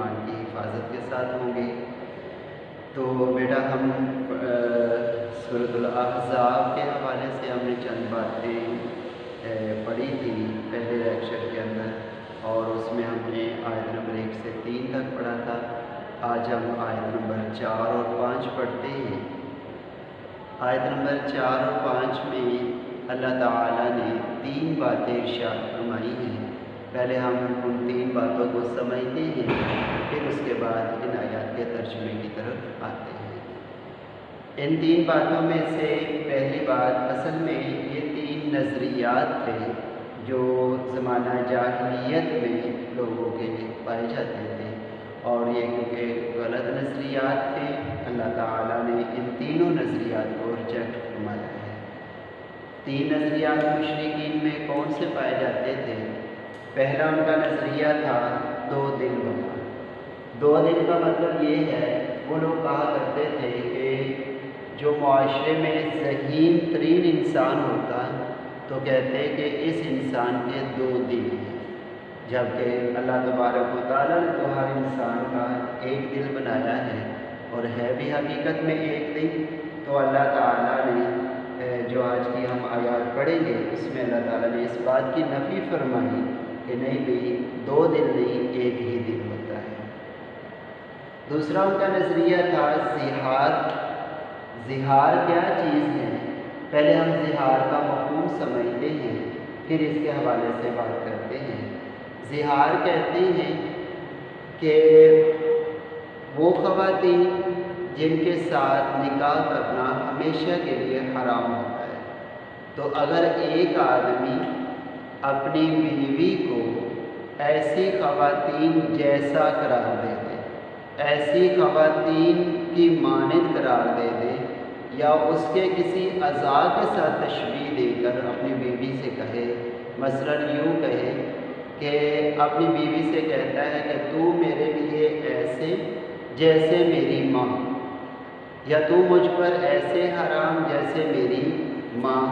ایمان کی حفاظت کے ساتھ ہوں گے۔ تو بیٹا ہم سورۃ الاحزاب کے حوالے سے ہم نے چند باتیں پڑھی تھی پہلے لیکچر کے اندر، اور اس میں ہم نے آیت نمبر 1 سے 3 تک پڑھا تھا۔ آج ہم آیت نمبر 4 اور 5 پڑھتے ہیں۔ آیت نمبر 4 اور 5 میں اللہ تعالیٰ نے 3 باتیں ارشاد فرمائی ہیں۔ پہلے ہم ان 3 باتوں کو سمجھتے ہیں، پھر اس کے بعد ان آیات کے ترجمے کی طرف آتے ہیں۔ ان 3 باتوں میں سے پہلی بات، اصل میں یہ 3 نظریات تھے جو زمانہ جاہلیت میں لوگوں کے پائے جاتے تھے، اور یہ کیونکہ غلط نظریات تھے، اللہ تعالیٰ نے ان تینوں نظریات کو ریجیکٹ فرمایا ہے۔ 3 نظریات مشرکین میں کون سے پائے جاتے تھے؟ پہلا ان کا نظریہ تھا 2 دل والا۔ 2 دل کا مطلب یہ ہے، وہ لوگ کہا کرتے تھے کہ جو معاشرے میں ذہین ترین انسان ہوتا تو کہتے کہ اس انسان کے 2 دل ہیں، جبکہ اللہ تبارک و تعالیٰ نے تو ہر انسان کا ایک دل بنایا ہے، اور ہے بھی حقیقت میں ایک دل۔ تو اللہ تعالیٰ نے جو آج کی ہم آیات پڑھیں گے، اس میں اللہ تعالیٰ نے اس بات کی نفی فرمائی کہ نہیں بھی 2 دل نہیں، ایک ہی دل ہوتا ہے۔ دوسرا ان کا نظریہ تھا زہار۔ زہار کیا چیز ہے؟ پہلے ہم زہار کا مفہوم سمجھتے ہیں، پھر اس کے حوالے سے بات کرتے ہیں۔ زہار کہتے ہیں کہ وہ خواتین جن کے ساتھ نکاح کرنا ہمیشہ کے لیے حرام ہوتا ہے۔ تو اگر ایک آدمی اپنی بیوی کو ایسی خواتین جیسا قرار دے دے، ایسی خواتین کی مانند قرار دے دے، یا اس کے کسی اعضاء کے ساتھ تشبیہ دے کر اپنی بیوی سے کہے، مثلاً یوں کہے کہ اپنی بیوی سے کہتا ہے کہ تو میرے لیے ایسے جیسے میری ماں، یا تو مجھ پر ایسے حرام جیسے میری ماں،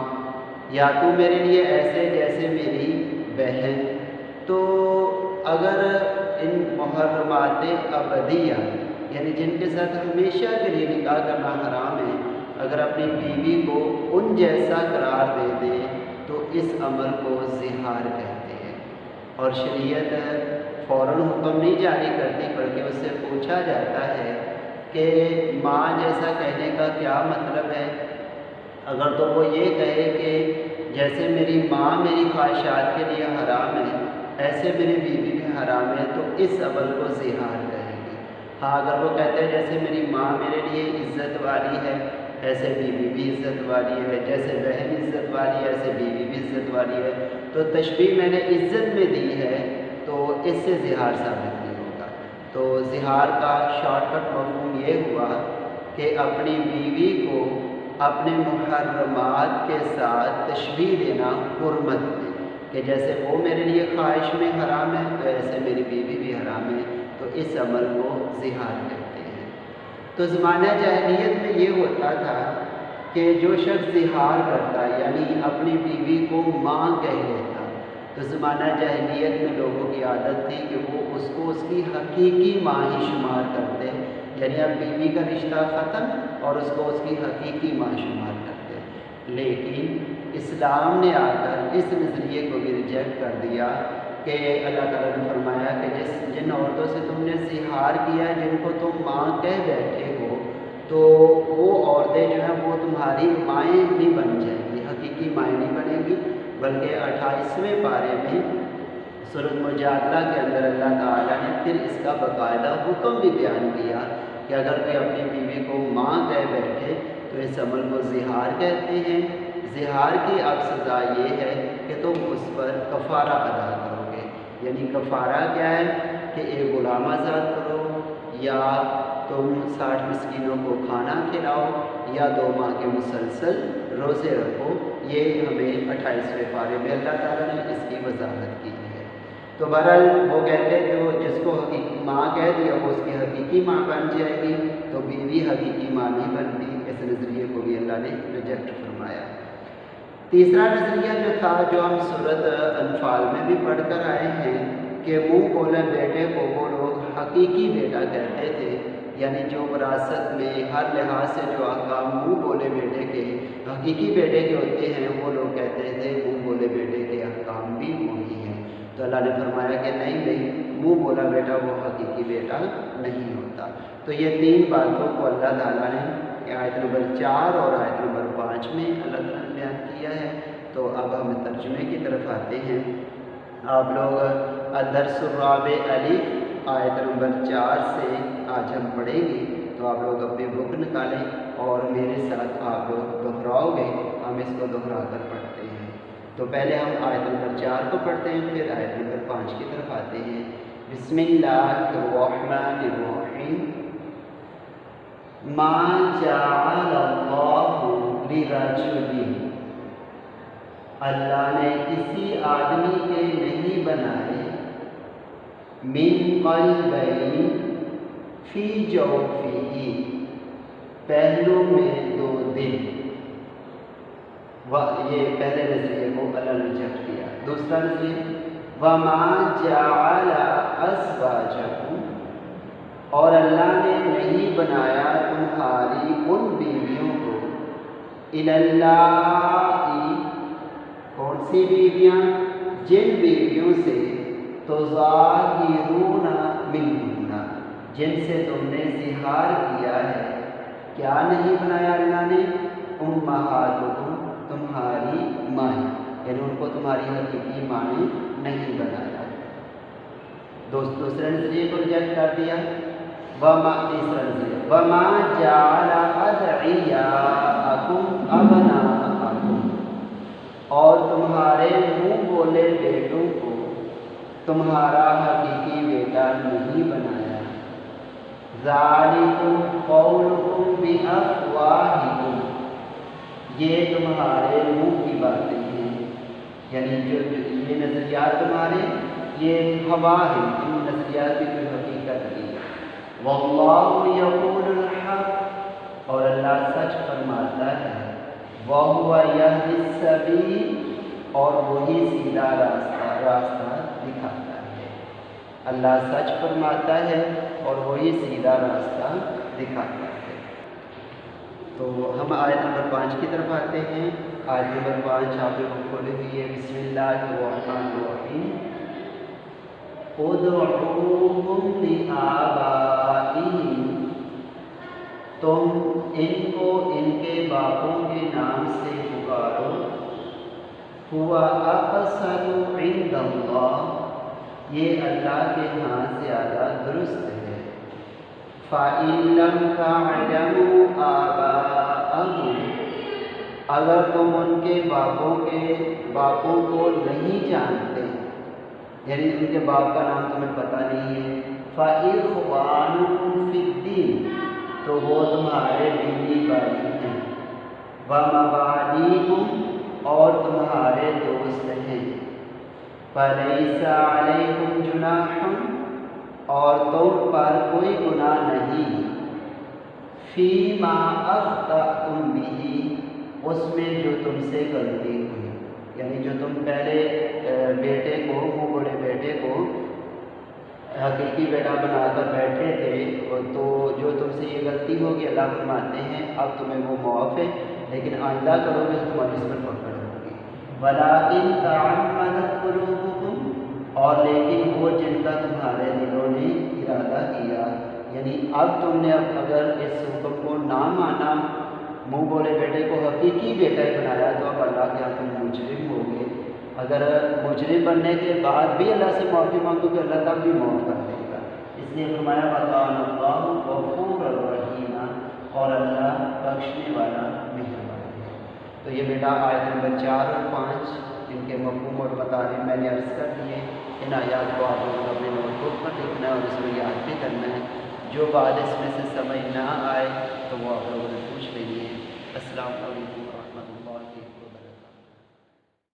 یا تو میرے لیے ایسے جیسے میری بہن۔ تو اگر ان محرمات ابدیہ، یعنی جن کے ساتھ ہمیشہ کے لیے نکاح کرنا حرام ہے، اگر اپنی بیوی کو ان جیسا قرار دے دے تو اس عمل کو زہار کہتے ہیں۔ اور شریعت فوراً حکم نہیں جاری کرتی، بلکہ اس سے پوچھا جاتا ہے کہ ماں جیسا کہنے کا کیا مطلب ہے؟ اگر تو وہ یہ کہے کہ جیسے میری ماں میری خواہشات کے لیے حرام ہے، ایسے میری بیوی بھی حرام ہے، تو اس عمل کو زہار کہیں گے۔ ہاں اگر وہ کہتے ہیں جیسے میری ماں میرے لیے عزت والی ہے، ایسے بیوی بھی عزت والی ہے، جیسے بہن عزت والی ہے ایسے بیوی بھی عزت والی ہے، تو تشبیہ میں نے عزت میں دی ہے، تو اس سے زہار ثابت نہیں ہوگا۔ تو زہار کا شارٹ کٹ مفہوم یہ ہوا کہ اپنی بیوی کو اپنے محرمات کے ساتھ تشبیہ دینا حرمت میں، کہ جیسے وہ میرے لیے خواہش میں حرام ہے تو ایسے میری بیوی بھی حرام ہے، تو اس عمل کو زہار کہتے ہیں۔ تو زمانہ جاہلیت میں یہ ہوتا تھا کہ جو شخص زہار کرتا یعنی اپنی بیوی کو ماں کہہ لیتا، تو زمانہ جاہلیت میں لوگوں کی عادت تھی کہ وہ اس کو اس کی حقیقی ماں ہی شمار کرتے، یعنی اب بیوی کا رشتہ ختم اور اس کو اس کی حقیقی ماں شمار کرتے۔ لیکن اسلام نے آ کر اس نظریے کو بھی ریجیکٹ کر دیا کہ اللہ تعالیٰ نے فرمایا کہ جن عورتوں سے تم نے زہار کیا، جن کو تم ماں کہہ بیٹھے ہو، تو وہ عورتیں جو ہیں وہ تمہاری مائیں نہیں بن جائیں گی، حقیقی مائیں نہیں بنیں گی، بلکہ 28ویں پارے میں سورۃ مجادلہ کے اندر اللہ تعالیٰ نے پھر اس کا باقاعدہ حکم بھی بیان کیا کہ اگر کوئی اپنی بیوی کو ماں کہہ بیٹھے تو اس عمل کو زہار کہتے ہیں۔ زہار کی اب سزا یہ ہے کہ تم اس پر کفارہ ادا کرو گے، یعنی کفارہ کیا ہے کہ ایک غلام آزاد کرو، یا تم 60 مسکینوں کو کھانا کھلاؤ، یا 2 ماہ کے مسلسل روزے رکھو۔ یہ ہمیں 28ویں پارے میں اللہ تعالیٰ نے اس کی وضاحت کی ہے۔ تو بہرحال وہ کہتے ہیں جو جس کو حقیقی ماں کہہ دیا وہ اس کی حقیقی ماں بن جائے گی، تو بیوی حقیقی ماں نہیں بنتی۔ اس نظریے کو بھی اللہ نے ریجیکٹ فرمایا۔ تیسرا نظریہ جو تھا، جو ہم سورۃ انفال میں بھی پڑھ کر آئے ہیں، کہ منہ بولے بیٹے کو وہ لوگ حقیقی حقیقی بیٹا کہتے تھے، یعنی جو وراثت میں ہر لحاظ سے جو احکام منہ بولے بیٹے کے حقیقی بیٹے کے ہوتے ہیں، وہ لوگ کہتے تھے منہ بولے بیٹے کے احکام بھی وہی ہیں۔ تو اللہ نے فرمایا کہ نہیں، منہ بولا بیٹا وہ حقیقی بیٹا نہیں ہوتا۔ تو یہ تین باتوں کو اللہ تعالیٰ نے آیت نمبر 4 اور آیت نمبر 5 میں اللہ تعالیٰ نے بیان کیا ہے۔ تو اب ہم ترجمے کی طرف آتے ہیں۔ آپ لوگ الدرس الرابع الف آیت نمبر 4 سے آج ہم پڑھیں گے، تو آپ لوگ اپنی بک نکالیں اور میرے ساتھ آپ لوگ دہراؤ گے، ہم اس کو دہرا کر پڑھتے ہیں۔ تو پہلے ہم آیت نمبر 4 کو پڑھتے ہیں، پھر آیت نمبر 5 کی طرف آتے ہیں۔ بسم اللہ الرحمن الرحیم۔ ما جعل اللہ لرجل، اللہ نے کسی آدمی کے نہیں بنائے، من قلبین فی جوفہ، پہلو میں 2 دل۔ یہ پہلے نظریے کو اللہ نے جب کیا۔ دوسرا نظریہ وما جعل ازواجکم، اور اللہ نے نہیں بنایا تمہاری ان بیویوں کو، الالائی، کون سی بیویاں؟ جن بیویوں سے تظاہرون منہن، جن سے تم نے زہار کیا ہے۔ کیا نہیں بنایا اللہ نے؟ امہاتکم، تمہاری مائیں، یعنی ان کو تمہاری حقیقی مائیں نہیں بنایا۔ دوسرے نظریے کو ریجیکٹ کر دیا۔ تیسرا نظریہ وما جعل ادعیاءکم ابناءکم، اور تمہارے منہ بولے بیٹوں کو تمہارا حقیقی بیٹا نہیں بنایا۔ ذالکم قولکم بافواہکم، یہ تمہارے منہ کی باتیں ہیں، یعنی جو یہ نظریات تمہارے یہ ہوا ہے، ان نظریات کی کوئی حقیقت نہیں۔ واللہ یقول الحق، اور اللہ سچ فرماتا ہے۔ وَهُوَ يَهْدِي السَّبِيلَ، اور وہی سیدھا راستہ دکھاتا ہے۔ اللہ سچ فرماتا ہے اور وہی سیدھا راستہ دکھاتا ہے۔ تو ہم آیت نمبر 5 کی طرف آتے ہیں۔ آیت نمبر 5 آپ لوگوں کو کھولے ہوئی ہے۔ بسم اللہ الرحمن الرحیم۔ ادعوہم لآبائہم، تم ان کو ان کے باپوں کے نام سے پکارو۔ ہوا اقسط عند اللہ، یہ اللہ کے ہاں زیادہ درست ہے۔ فَإِن لَّمْ تَعْلَمُوا آبَاءَهُمْ، اگر تم ان کے باپوں کو نہیں جانتے، یعنی ان کے باپ کا نام تمہیں پتہ نہیں ہے، فَإِخْوَانُكُمْ فِي الدِّينِ، تو وہ تمہارے دینی بھائی ہیں۔ وَمَوَالِيكُمْ، اور تمہارے دوست ہیں۔ فَلَيْسَ عَلَيْكُمْ جُنَاحٌ، اور تم پر کوئی گناہ نہیں، فِيمَا أَخْطَأْتُمْ بِهِ، اس میں جو تم سے غلطی ہوئی، یعنی جو تم پہلے بیٹے کو منہ بولے بیٹے کو حقیقی بیٹا بنا کر بیٹھے تھے، تو جو تم سے یہ غلطی ہوگی اللہ فرماتے ہیں اب تمہیں وہ معاف ہے، لیکن آئندہ کرو گے تو تمہاری اس پر پکڑ ہوگی۔ وَلَٰكِن تَعَمَّدَتْ قُلُوبُكُمْ، اور لیکن وہ جن کا تمہارے دلوں نے ارادہ کیا، یعنی اب تم نے اگر اس حکم کو نہ مانا، منہ بولے بیٹے کو حقیقی بیٹا بنایا، تو اب اللہ کے ہاں تم مجرم ہو گے۔ اگر مجرم بننے کے بعد بھی اللہ سے معافی مانگو کہ اللہ تب بھی معاف کر دے گا۔ اس لیے فرمایا وَكَانَ اللَّهُ غَفُورًا رَحِيمًا، اور اللہ بخشنے والا مہربان ہے۔ تو یہ بیٹا آیت نمبر 4 اور 5 ان کے مفہوم اور مطالب میں نے عرض کر دیے۔ ان آیات کو آپ لوگوں کو اپنے نوٹ بک پر لکھنا ہے اور اس کو یاد بھی کرنا ہے۔ جو بات اس میں سے سمجھ نہ آئے تو وہ آپ لوگوں نے پوچھ لینی ہے۔ السلام علیکم۔